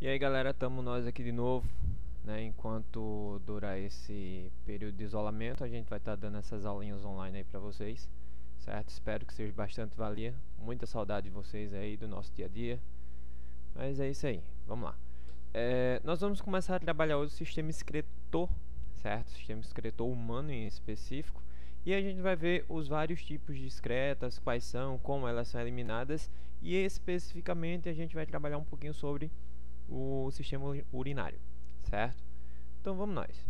E aí galera, estamos nós aqui de novo, né? Enquanto durar esse período de isolamento, a gente vai estar dando essas aulinhas online aí pra vocês, certo? Espero que seja bastante valia, muita saudade de vocês aí do nosso dia a dia, mas é isso aí, vamos lá. Nós vamos começar a trabalhar hoje o sistema excretor, certo? Sistema excretor humano em específico, e a gente vai ver os vários tipos de excretas, quais são, como elas são eliminadas, e especificamente a gente vai trabalhar um pouquinho sobre o sistema urinário, certo? Então vamos nós.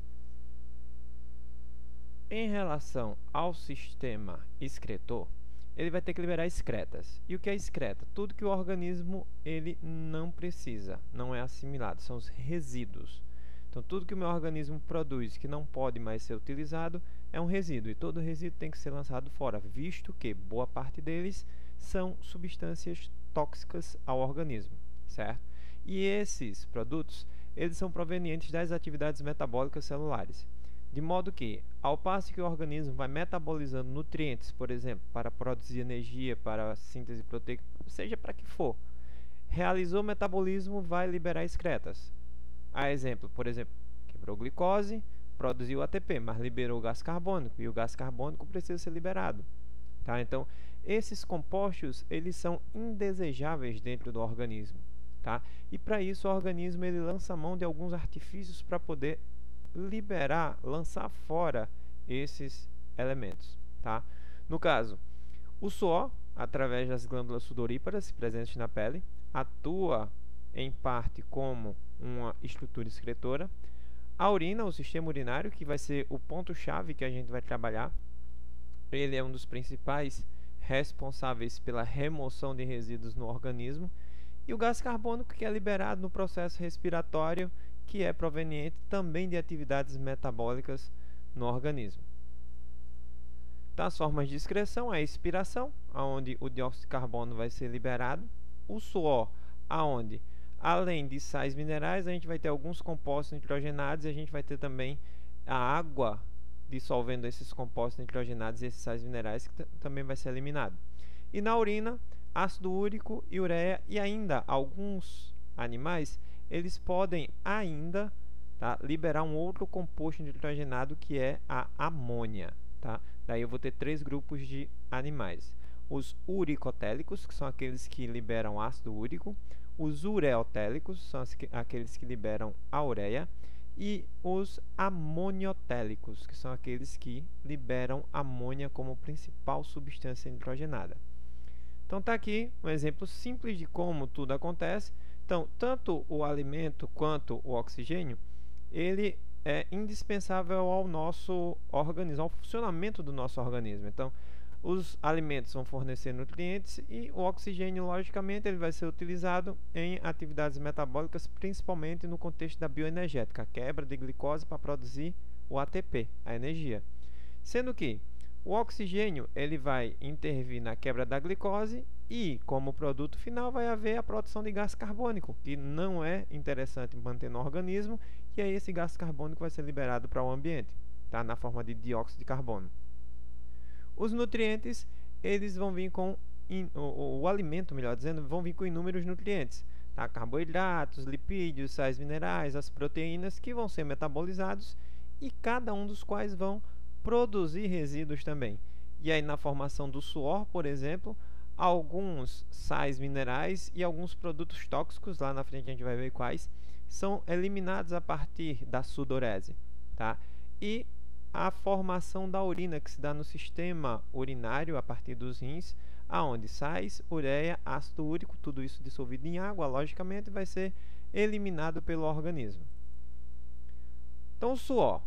Em relação ao sistema excretor, ele vai ter que liberar excretas. E o que é excreta? Tudo que o organismo ele não precisa, não é assimilado, são os resíduos. Então tudo que o meu organismo produz que não pode mais ser utilizado é um resíduo, e todo resíduo tem que ser lançado fora, visto que boa parte deles são substâncias tóxicas ao organismo, certo? E esses produtos, eles são provenientes das atividades metabólicas celulares. De modo que, ao passo que o organismo vai metabolizando nutrientes, por exemplo, para produzir energia, para a síntese proteica, seja para que for, realizou o metabolismo, vai liberar excretas. A exemplo, por exemplo, quebrou glicose, produziu ATP, mas liberou o gás carbônico, e o gás carbônico precisa ser liberado. Tá? Então, esses compostos, eles são indesejáveis dentro do organismo. Tá? E para isso o organismo ele lança mão de alguns artifícios para poder liberar, lançar fora esses elementos. Tá? No caso, o suor, através das glândulas sudoríparas presentes na pele, atua em parte como uma estrutura excretora. A urina, o sistema urinário, que vai ser o ponto-chave que a gente vai trabalhar, ele é um dos principais responsáveis pela remoção de resíduos no organismo. E o gás carbônico, que é liberado no processo respiratório, que é proveniente também de atividades metabólicas no organismo. Então, as formas de excreção é a expiração, onde o dióxido de carbono vai ser liberado, o suor, onde, além de sais minerais, a gente vai ter alguns compostos nitrogenados e a gente vai ter também a água dissolvendo esses compostos nitrogenados e esses sais minerais, que também vai ser eliminado. E na urina, ácido úrico e ureia, e ainda alguns animais, eles podem ainda liberar um outro composto nitrogenado que é a amônia. Tá? Daí eu vou ter três grupos de animais. Os uricotélicos, que são aqueles que liberam ácido úrico, os ureotélicos, são aqueles que liberam a ureia, e os amoniotélicos, que são aqueles que liberam amônia como principal substância nitrogenada. Então está aqui um exemplo simples de como tudo acontece. Então, tanto o alimento quanto o oxigênio, ele é indispensável ao nosso organismo, ao funcionamento do nosso organismo. Então, os alimentos vão fornecer nutrientes e o oxigênio, logicamente, ele vai ser utilizado em atividades metabólicas, principalmente no contexto da bioenergética, a quebra de glicose para produzir o ATP, a energia. Sendo que o oxigênio ele vai intervir na quebra da glicose e, como produto final, vai haver a produção de gás carbônico, que não é interessante manter no organismo, e aí esse gás carbônico vai ser liberado para o ambiente, tá? Na forma de dióxido de carbono. Os nutrientes, eles vão vir com o alimento, melhor dizendo, vão vir com inúmeros nutrientes, tá? Carboidratos, lipídios, sais minerais, as proteínas que vão ser metabolizados e cada um dos quais vão produzir resíduos também. E aí na formação do suor, por exemplo, alguns sais minerais e alguns produtos tóxicos, lá na frente a gente vai ver quais, são eliminados a partir da sudorese, tá? E a formação da urina, que se dá no sistema urinário a partir dos rins, aonde sais, ureia, ácido úrico, tudo isso dissolvido em água, logicamente vai ser eliminado pelo organismo. Então, o suor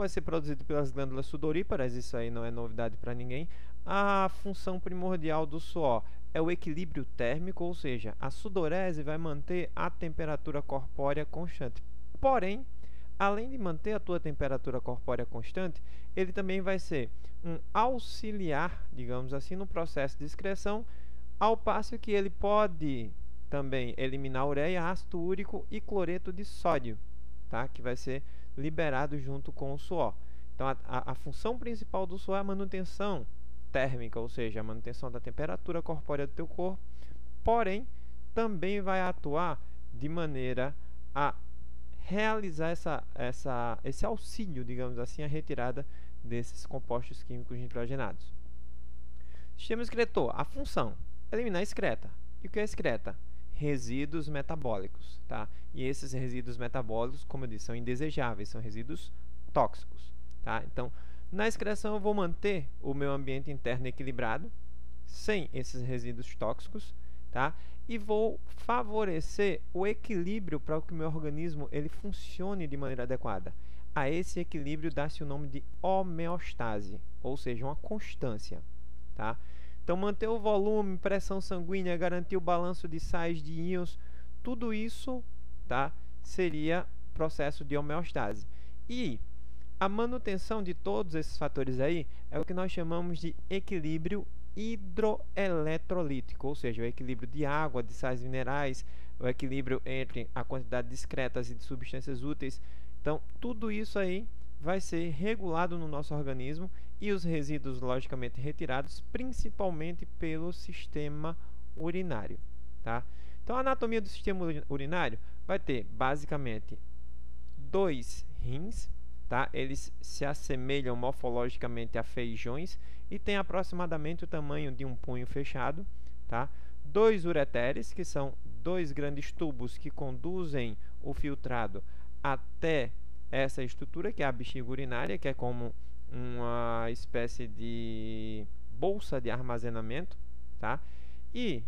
vai ser produzido pelas glândulas sudoríparas, isso aí não é novidade para ninguém. A função primordial do suor é o equilíbrio térmico, ou seja, a sudorese vai manter a temperatura corpórea constante. Porém, além de manter a tua temperatura corpórea constante, ele também vai ser um auxiliar, digamos assim, no processo de excreção, ao passo que ele pode também eliminar ureia, ácido úrico e cloreto de sódio, tá? Que vai ser liberado junto com o suor. Então, a função principal do suor é a manutenção térmica, ou seja, a manutenção da temperatura corpórea do teu corpo, porém, também vai atuar de maneira a realizar esse auxílio, digamos assim, a retirada desses compostos químicos nitrogenados. Sistema excretor, a função, eliminar a excreta. E o que é excreta? Resíduos metabólicos, tá? E esses resíduos metabólicos, como eu disse, são indesejáveis, são resíduos tóxicos, tá? Então, na excreção eu vou manter o meu ambiente interno equilibrado, sem esses resíduos tóxicos, tá? E vou favorecer o equilíbrio para que o meu organismo ele funcione de maneira adequada. A esse equilíbrio dá-se o nome de homeostase, ou seja, uma constância, tá? Então, manter o volume, pressão sanguínea, garantir o balanço de sais, de íons, tudo isso, tá, seria processo de homeostase. E a manutenção de todos esses fatores aí é o que nós chamamos de equilíbrio hidroeletrolítico, ou seja, o equilíbrio de água, de sais minerais, o equilíbrio entre a quantidade de excretas e de substâncias úteis. Então, tudo isso aí vai ser regulado no nosso organismo e os resíduos, logicamente, retirados, principalmente pelo sistema urinário, tá? Então, a anatomia do sistema urinário vai ter, basicamente, 2 rins, tá? Eles se assemelham morfologicamente a feijões e têm aproximadamente o tamanho de um punho fechado, tá? 2 ureteres, que são 2 grandes tubos que conduzem o filtrado até essa estrutura, que é a bexiga urinária, que é como uma espécie de bolsa de armazenamento, tá? E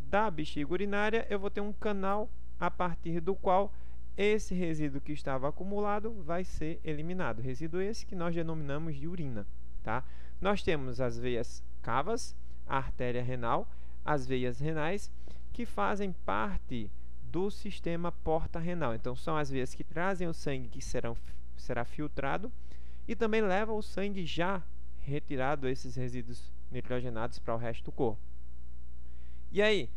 da bexiga urinária eu vou ter um canal a partir do qual esse resíduo que estava acumulado vai ser eliminado. Resíduo esse que nós denominamos de urina, tá? Nós temos as veias cavas, a artéria renal, as veias renais, que fazem parte do sistema porta-renal. Então, são as veias que trazem o sangue que será filtrado e também leva o sangue já retirado, esses resíduos nitrogenados, para o resto do corpo. E aí,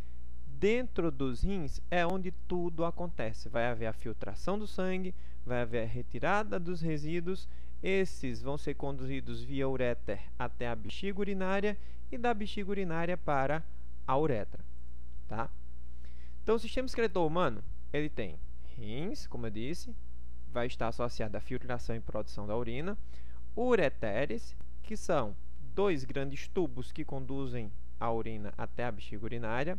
dentro dos rins é onde tudo acontece. Vai haver a filtração do sangue, vai haver a retirada dos resíduos. Esses vão ser conduzidos via ureter até a bexiga urinária e da bexiga urinária para a uretra, tá? Então, o sistema excretor humano, ele tem rins, como eu disse, vai estar associado à filtração e produção da urina, ureteres, que são 2 grandes tubos que conduzem a urina até a bexiga urinária,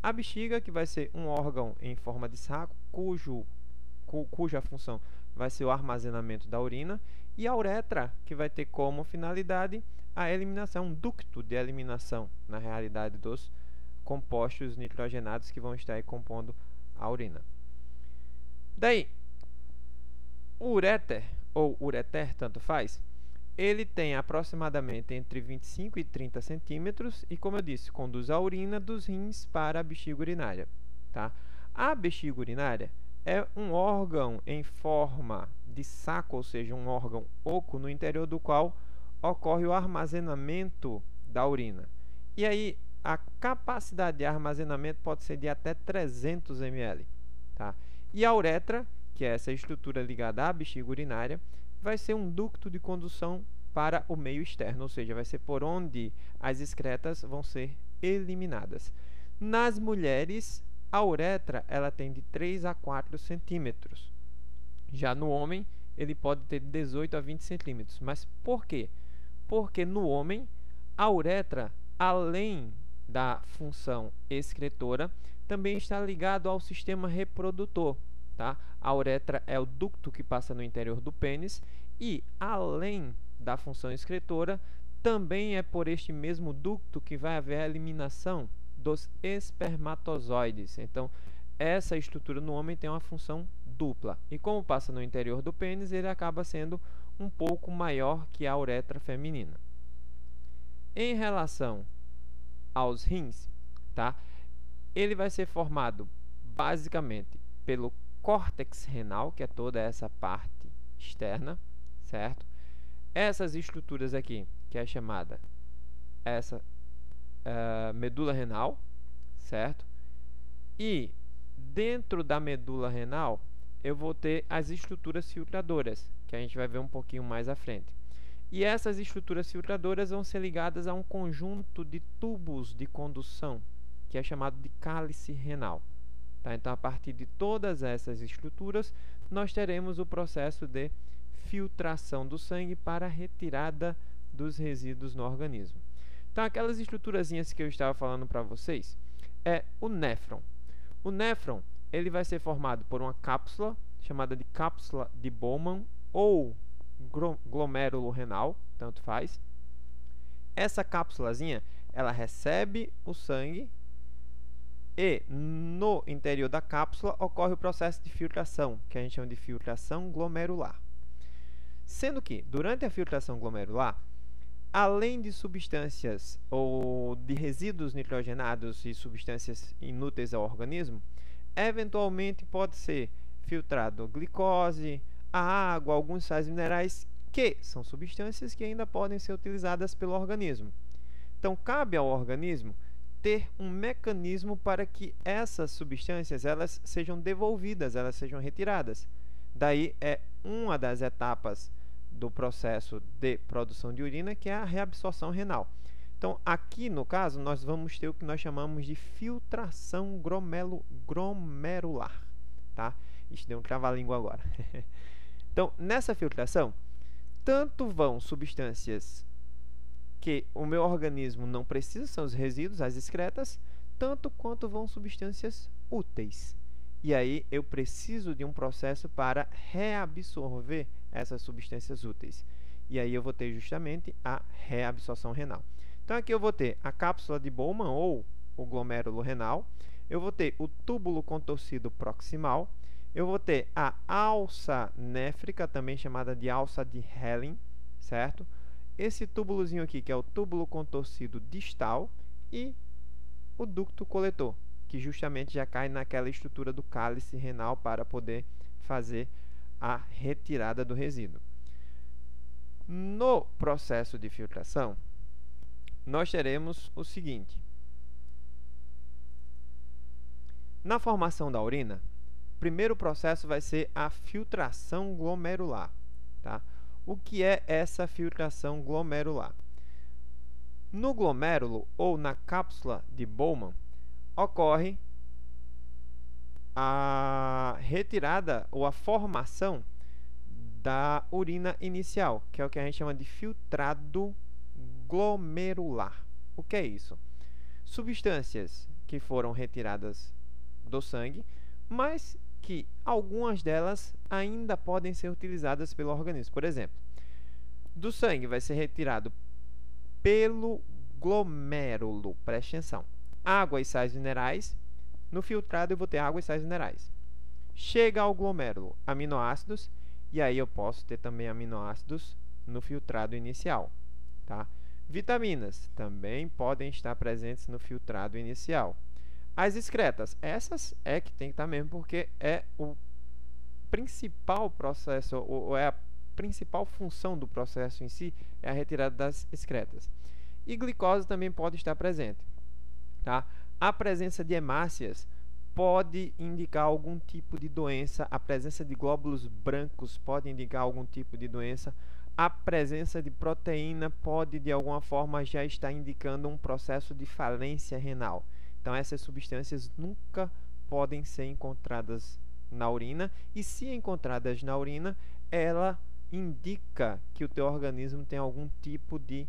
a bexiga, que vai ser um órgão em forma de saco, cuja função vai ser o armazenamento da urina, e a uretra, que vai ter como finalidade a eliminação, um ducto de eliminação, na realidade, dos compostos nitrogenados que vão estar aí compondo a urina. Daí, o ureter, ou ureter, tanto faz, ele tem aproximadamente entre 25 e 30 centímetros e, como eu disse, conduz a urina dos rins para a bexiga urinária, tá? A bexiga urinária é um órgão em forma de saco, ou seja, um órgão oco no interior do qual ocorre o armazenamento da urina. E aí, a capacidade de armazenamento pode ser de até 300 ml, tá? E a uretra, que é essa estrutura ligada à bexiga urinária, vai ser um ducto de condução para o meio externo, ou seja, vai ser por onde as excretas vão ser eliminadas. Nas mulheres, a uretra ela tem de 3 a 4 centímetros. Já no homem, ele pode ter de 18 a 20 centímetros. Mas por quê? Porque no homem, a uretra, além da função excretora, também está ligado ao sistema reprodutor, tá? A uretra é o ducto que passa no interior do pênis e, além da função excretora, também é por este mesmo ducto que vai haver a eliminação dos espermatozoides. Então, essa estrutura no homem tem uma função dupla. E como passa no interior do pênis, ele acaba sendo um pouco maior que a uretra feminina. Em relação aos rins, tá? Ele vai ser formado basicamente pelo córtex renal, que é toda essa parte externa, certo? Essas estruturas aqui, que é chamada medula renal, certo? E dentro da medula renal eu vou ter as estruturas filtradoras, que a gente vai ver um pouquinho mais à frente. E essas estruturas filtradoras vão ser ligadas a um conjunto de tubos de condução, que é chamado de cálice renal, Tá? Então, a partir de todas essas estruturas, nós teremos o processo de filtração do sangue para retirada dos resíduos no organismo. Então, aquelas estruturazinhas que eu estava falando para vocês é o néfron. O néfron ele vai ser formado por uma cápsula chamada de cápsula de Bowman ou glomérulo renal, tanto faz. Essa cápsulazinha, ela recebe o sangue e no interior da cápsula ocorre o processo de filtração, que a gente chama de filtração glomerular. Sendo que, durante a filtração glomerular, além de substâncias ou de resíduos nitrogenados e substâncias inúteis ao organismo, eventualmente pode ser filtrado glicose, a água, alguns sais minerais, que são substâncias que ainda podem ser utilizadas pelo organismo. Então, cabe ao organismo ter um mecanismo para que essas substâncias elas sejam devolvidas, elas sejam retiradas. Daí é uma das etapas do processo de produção de urina, que é a reabsorção renal. Então, aqui no caso, nós vamos ter o que nós chamamos de filtração glomerular. Tá? Ixi, deu um trava-língua agora. Então, nessa filtração, tanto vão substâncias que o meu organismo não precisa, são os resíduos, as excretas, tanto quanto vão substâncias úteis. E aí eu preciso de um processo para reabsorver essas substâncias úteis. E aí eu vou ter justamente a reabsorção renal. Então aqui eu vou ter a cápsula de Bowman ou o glomérulo renal, eu vou ter o túbulo contorcido proximal, eu vou ter a alça néfrica, também chamada de alça de Henle, certo? Esse túbulozinho aqui, que é o túbulo contorcido distal, e o ducto coletor, que justamente já cai naquela estrutura do cálice renal para poder fazer a retirada do resíduo. No processo de filtração, nós teremos o seguinte. Na formação da urina, o primeiro processo vai ser a filtração glomerular. Tá? O que é essa filtração glomerular? No glomérulo ou na cápsula de Bowman, ocorre a retirada ou a formação da urina inicial, que é o que a gente chama de filtrado glomerular. O que é isso? Substâncias que foram retiradas do sangue, mas que algumas delas ainda podem ser utilizadas pelo organismo. Por exemplo, do sangue vai ser retirado pelo glomérulo, preste atenção, água e sais minerais. No filtrado eu vou ter água e sais minerais. Chega ao glomérulo, aminoácidos, e aí eu posso ter também aminoácidos no filtrado inicial. Tá? Vitaminas também podem estar presentes no filtrado inicial. As excretas, essas é que tem que estar mesmo, porque é o principal processo, ou é a principal função do processo em si, é a retirada das excretas. E glicose também pode estar presente. Tá? A presença de hemácias pode indicar algum tipo de doença, a presença de glóbulos brancos pode indicar algum tipo de doença, a presença de proteína pode, de alguma forma, já estar indicando um processo de falência renal. Então, essas substâncias nunca podem ser encontradas na urina, e se encontradas na urina, ela indica que o teu organismo tem algum tipo de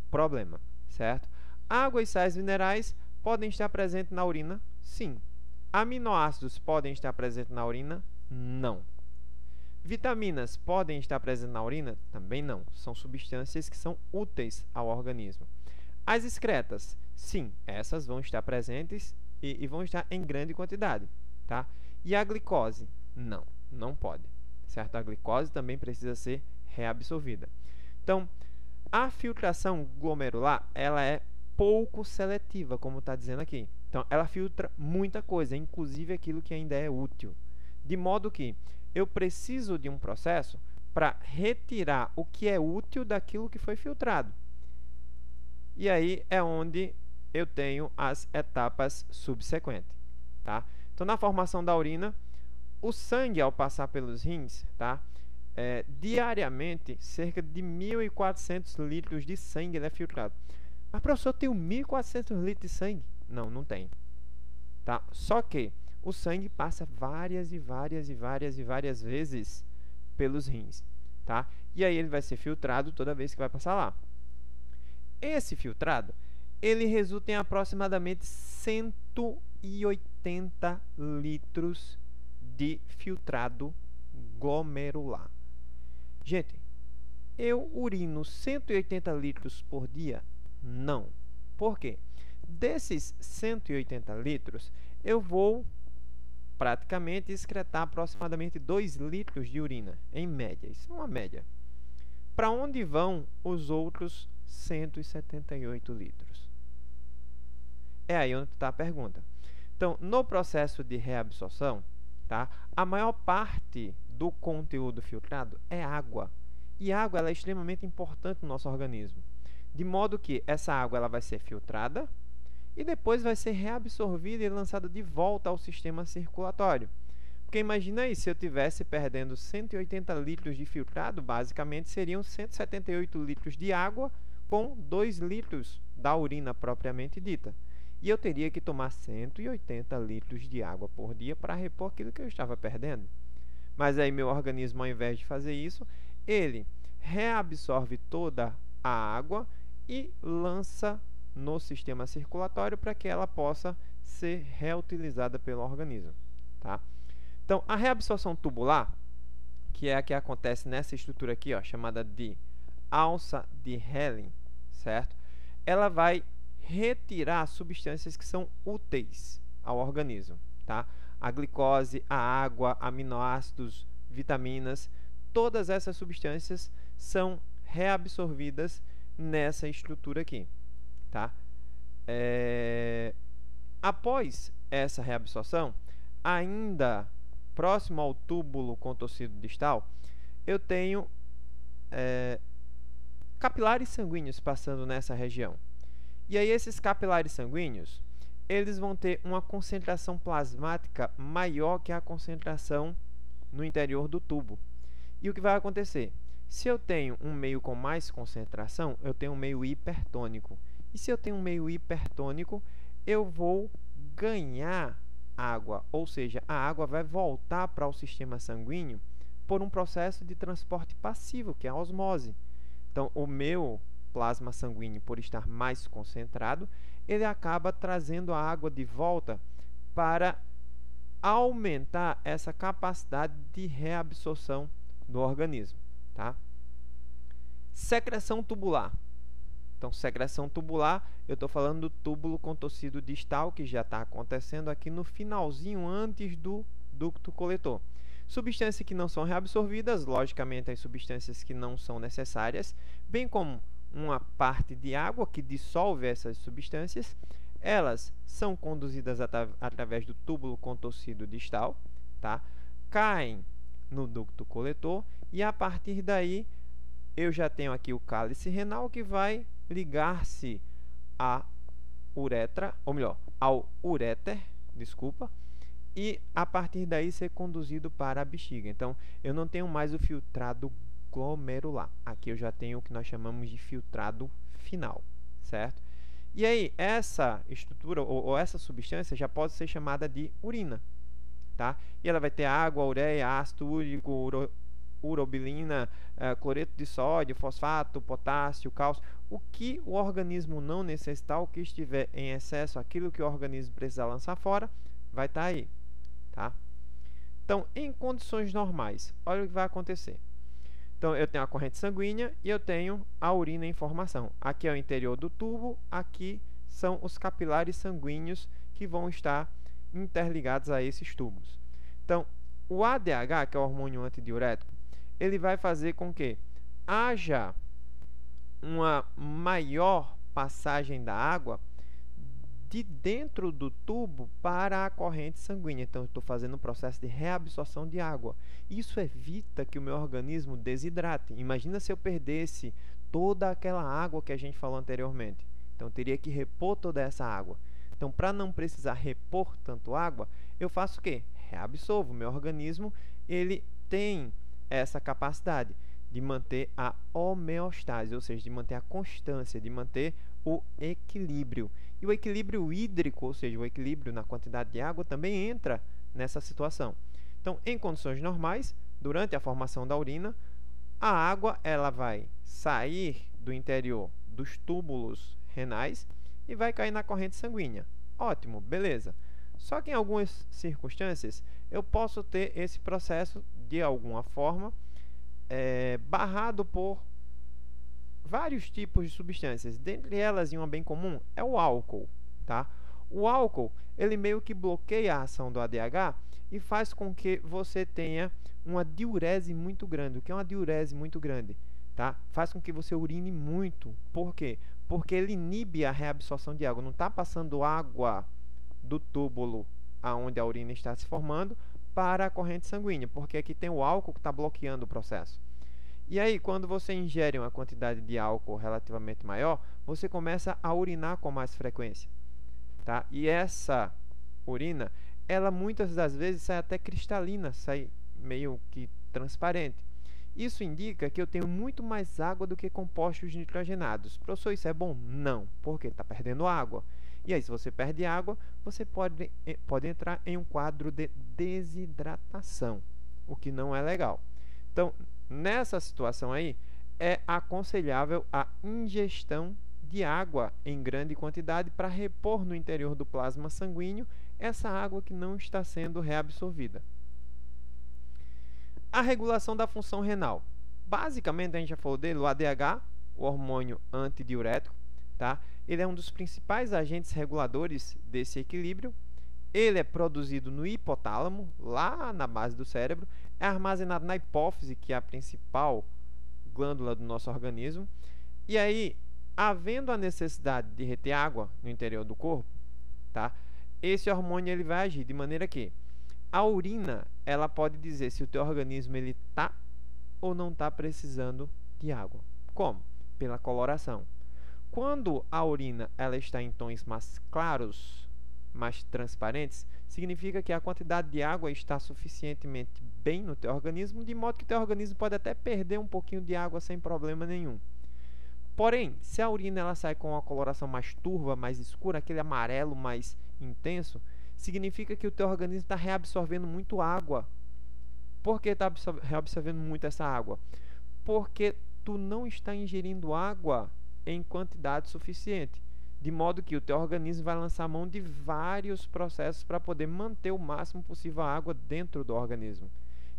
problema, certo? Água e sais minerais podem estar presentes na urina? Sim. Aminoácidos podem estar presentes na urina? Não. Vitaminas podem estar presentes na urina? Também não. São substâncias que são úteis ao organismo. As excretas, sim, essas vão estar presentes e vão estar em grande quantidade, tá? E a glicose? Não, não pode, certo? A glicose também precisa ser reabsorvida. Então, a filtração glomerular, ela é pouco seletiva, como está dizendo aqui. Então, ela filtra muita coisa, inclusive aquilo que ainda é útil. De modo que eu preciso de um processo para retirar o que é útil daquilo que foi filtrado. E aí é onde eu tenho as etapas subsequentes. Tá? Então, na formação da urina, o sangue, ao passar pelos rins, tá? Diariamente, cerca de 1.400 litros de sangue é filtrado. Mas, professor, eu tenho 1.400 litros de sangue? Não, não tem. Tá? Só que o sangue passa várias vezes pelos rins, tá? E aí ele vai ser filtrado toda vez que vai passar lá. Esse filtrado, ele resulta em aproximadamente 180 litros de filtrado glomerular. Gente, eu urino 180 litros por dia? Não. Por quê? Desses 180 litros, eu vou praticamente excretar aproximadamente 2 litros de urina, em média. Isso é uma média. Para onde vão os outros 178 litros? É aí onde está a pergunta. Então, no processo de reabsorção, tá, a maior parte do conteúdo filtrado é água. E a água ela é extremamente importante no nosso organismo. De modo que essa água ela vai ser filtrada e depois vai ser reabsorvida e lançada de volta ao sistema circulatório. Porque imagina aí, se eu estivesse perdendo 180 litros de filtrado, basicamente seriam 178 litros de água com 2 litros da urina propriamente dita. E eu teria que tomar 180 litros de água por dia para repor aquilo que eu estava perdendo. Mas aí meu organismo, ao invés de fazer isso, ele reabsorve toda a água e lança no sistema circulatório para que ela possa ser reutilizada pelo organismo, tá? Então, a reabsorção tubular, que é a que acontece nessa estrutura aqui, ó, chamada de alça de Henle, certo? Ela vai retirar substâncias que são úteis ao organismo, tá? A glicose, a água, aminoácidos, vitaminas, todas essas substâncias são reabsorvidas nessa estrutura aqui, tá? Após essa reabsorção, ainda próximo ao túbulo contorcido distal, eu tenho capilares sanguíneos passando nessa região. E aí esses capilares sanguíneos, eles vão ter uma concentração plasmática maior que a concentração no interior do tubo. E o que vai acontecer? Se eu tenho um meio com mais concentração, eu tenho um meio hipertônico. E se eu tenho um meio hipertônico, eu vou ganhar água, ou seja, a água vai voltar para o sistema sanguíneo por um processo de transporte passivo, que é a osmose. Então, o meu plasma sanguíneo, por estar mais concentrado, ele acaba trazendo a água de volta para aumentar essa capacidade de reabsorção do organismo, tá? Secreção tubular. Então, secreção tubular, eu estou falando do túbulo contorcido distal, que já está acontecendo aqui no finalzinho, antes do ducto coletor. Substâncias que não são reabsorvidas, logicamente as substâncias que não são necessárias, bem como uma parte de água que dissolve essas substâncias, elas são conduzidas através do túbulo contorcido distal, tá? Caem no ducto coletor e a partir daí eu já tenho aqui o cálice renal que vai ligar-se à uretra, ou melhor, ao uréter, desculpa, e a partir daí ser conduzido para a bexiga. Então, eu não tenho mais o filtrado glomerular. Aqui eu já tenho o que nós chamamos de filtrado final, certo? E aí, essa estrutura ou essa substância já pode ser chamada de urina, tá? E ela vai ter água, ureia, ácido úrico, urobilina, cloreto de sódio, fosfato, potássio, cálcio. O que o organismo não necessitar, o que estiver em excesso, aquilo que o organismo precisa lançar fora, vai estar aí, tá? Então, em condições normais, olha o que vai acontecer. Então, eu tenho a corrente sanguínea e eu tenho a urina em formação. Aqui é o interior do tubo, aqui são os capilares sanguíneos que vão estar interligados a esses tubos. Então, o ADH, que é o hormônio antidiurético, ele vai fazer com que haja uma maior passagem da água de dentro do tubo para a corrente sanguínea. Então, eu estou fazendo um processo de reabsorção de água. Isso evita que o meu organismo desidrate. Imagina se eu perdesse toda aquela água que a gente falou anteriormente. Então, eu teria que repor toda essa água. Então, para não precisar repor tanto água, eu faço o quê? Reabsorvo. O meu organismo ele tem essa capacidade de manter a homeostase, ou seja, de manter a constância, de manter o equilíbrio. E o equilíbrio hídrico, ou seja, o equilíbrio na quantidade de água, também entra nessa situação. Então, em condições normais, durante a formação da urina, a água ela vai sair do interior dos túbulos renais e vai cair na corrente sanguínea. Ótimo, beleza. Só que em algumas circunstâncias, eu posso ter esse processo, de alguma forma, barrado por vários tipos de substâncias. Dentre elas, e uma bem comum, é o álcool. Tá? O álcool, ele meio que bloqueia a ação do ADH e faz com que você tenha uma diurese muito grande. O que é uma diurese muito grande? Tá? Faz com que você urine muito. Por quê? Porque ele inibe a reabsorção de água. Não está passando água do túbulo aonde a urina está se formando para a corrente sanguínea, porque aqui tem o álcool que está bloqueando o processo. E aí, quando você ingere uma quantidade de álcool relativamente maior, você começa a urinar com mais frequência. Tá? E essa urina, ela muitas das vezes sai até cristalina, sai meio que transparente. Isso indica que eu tenho muito mais água do que compostos nitrogenados. Professor, isso é bom? Não, porque está perdendo água. E aí, se você perde água, você pode entrar em um quadro de desidratação, o que não é legal. Então, nessa situação aí, é aconselhável a ingestão de água em grande quantidade para repor no interior do plasma sanguíneo essa água que não está sendo reabsorvida. A regulação da função renal. Basicamente, a gente já falou dele, o ADH, o hormônio antidiurético, tá? Ele é um dos principais agentes reguladores desse equilíbrio. Ele é produzido no hipotálamo, lá na base do cérebro, é armazenado na hipófise, que é a principal glândula do nosso organismo. E aí, havendo a necessidade de reter água no interior do corpo, tá? Esse hormônio ele vai agir de maneira que a urina, ela pode dizer se o teu organismo ele está ou não está precisando de água. Como? Pela coloração. Quando a urina ela está em tons mais claros, mais transparentes, significa que a quantidade de água está suficientemente bem no teu organismo, de modo que o teu organismo pode até perder um pouquinho de água sem problema nenhum. Porém, se a urina ela sai com uma coloração mais turva, mais escura, aquele amarelo mais intenso, significa que o teu organismo está reabsorvendo muito água. Por que está reabsorvendo muito essa água? Porque tu não está ingerindo água em quantidade suficiente, de modo que o teu organismo vai lançar mão de vários processos para poder manter o máximo possível a água dentro do organismo.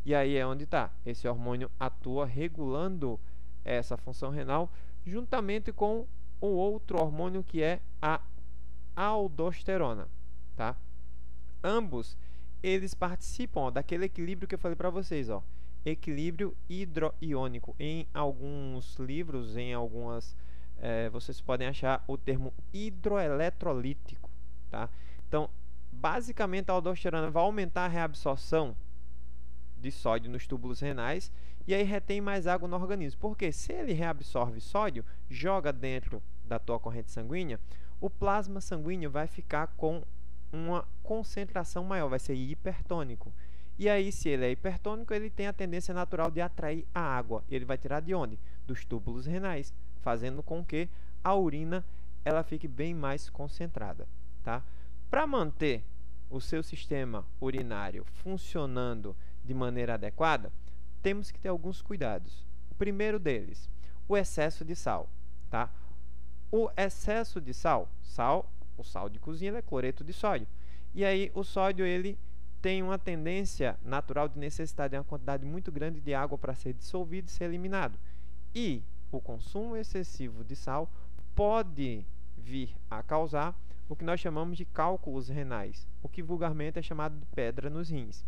E aí é onde está. Esse hormônio atua regulando essa função renal, juntamente com o outro hormônio que é a aldosterona, tá? Ambos, eles participam daquele equilíbrio que eu falei para vocês, ó, equilíbrio hidroiônico. Em alguns livros, em algumas, vocês podem achar o termo hidroeletrolítico, tá? Então, basicamente, a aldosterona vai aumentar a reabsorção de sódio nos túbulos renais e aí retém mais água no organismo. Porque se ele reabsorve sódio, joga dentro da tua corrente sanguínea, o plasma sanguíneo vai ficar com uma concentração maior, vai ser hipertônico. E aí, se ele é hipertônico, ele tem a tendência natural de atrair a água. Ele vai tirar de onde? Dos túbulos renais, fazendo com que a urina ela fique bem mais concentrada, tá? Para manter o seu sistema urinário funcionando de maneira adequada, temos que ter alguns cuidados. O primeiro deles, o excesso de sal, tá? O excesso de sal, o sal de cozinha ele é cloreto de sódio. E aí o sódio ele tem uma tendência natural de necessitar de uma quantidade muito grande de água para ser dissolvido e ser eliminado. E o consumo excessivo de sal pode vir a causar o que nós chamamos de cálculos renais, o que vulgarmente é chamado de pedra nos rins.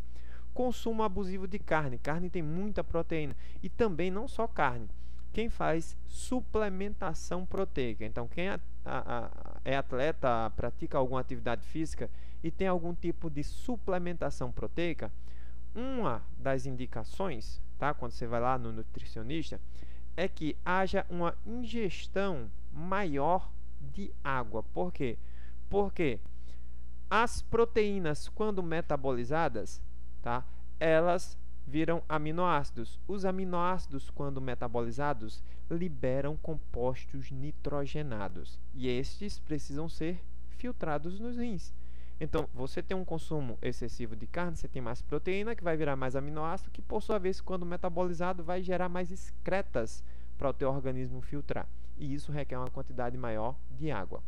Consumo abusivo de carne. Carne tem muita proteína. E também não só carne. Quem faz suplementação proteica. Então, quem é atleta, pratica alguma atividade física e tem algum tipo de suplementação proteica, uma das indicações, tá, quando você vai lá no nutricionista, é que haja uma ingestão maior de água. Por quê? Porque as proteínas, quando metabolizadas, tá, elas viram aminoácidos. Os aminoácidos, quando metabolizados, liberam compostos nitrogenados. E estes precisam ser filtrados nos rins. Então, você tem um consumo excessivo de carne, você tem mais proteína, que vai virar mais aminoácido, que por sua vez, quando metabolizado, vai gerar mais excretas para o teu organismo filtrar. E isso requer uma quantidade maior de água.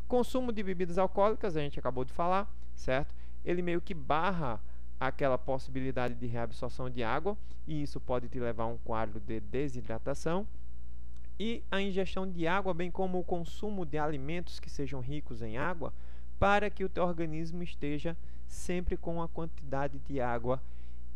Consumo de bebidas alcoólicas, a gente acabou de falar, certo? Ele meio que barra aquela possibilidade de reabsorção de água, e isso pode te levar a um quadro de desidratação. E a ingestão de água, bem como o consumo de alimentos que sejam ricos em água, para que o teu organismo esteja sempre com uma quantidade de água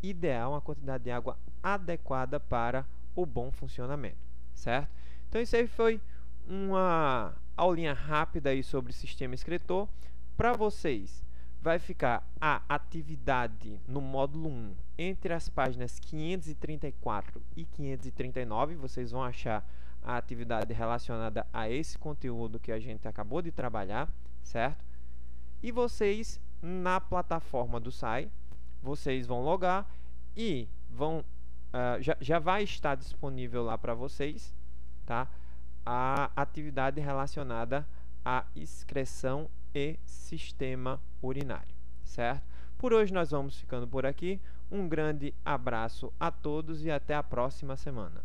ideal, uma quantidade de água adequada para o bom funcionamento, certo? Então isso aí foi uma aulinha rápida aí sobre o sistema excretor. Para vocês, vai ficar a atividade no módulo 1 entre as páginas 534 e 539. Vocês vão achar a atividade relacionada a esse conteúdo que a gente acabou de trabalhar, certo? E vocês, na plataforma do SAI, vocês vão logar e vão já vai estar disponível lá para vocês, tá? A atividade relacionada à excreção e sistema urinário, certo? Por hoje nós vamos ficando por aqui. Um grande abraço a todos e até a próxima semana.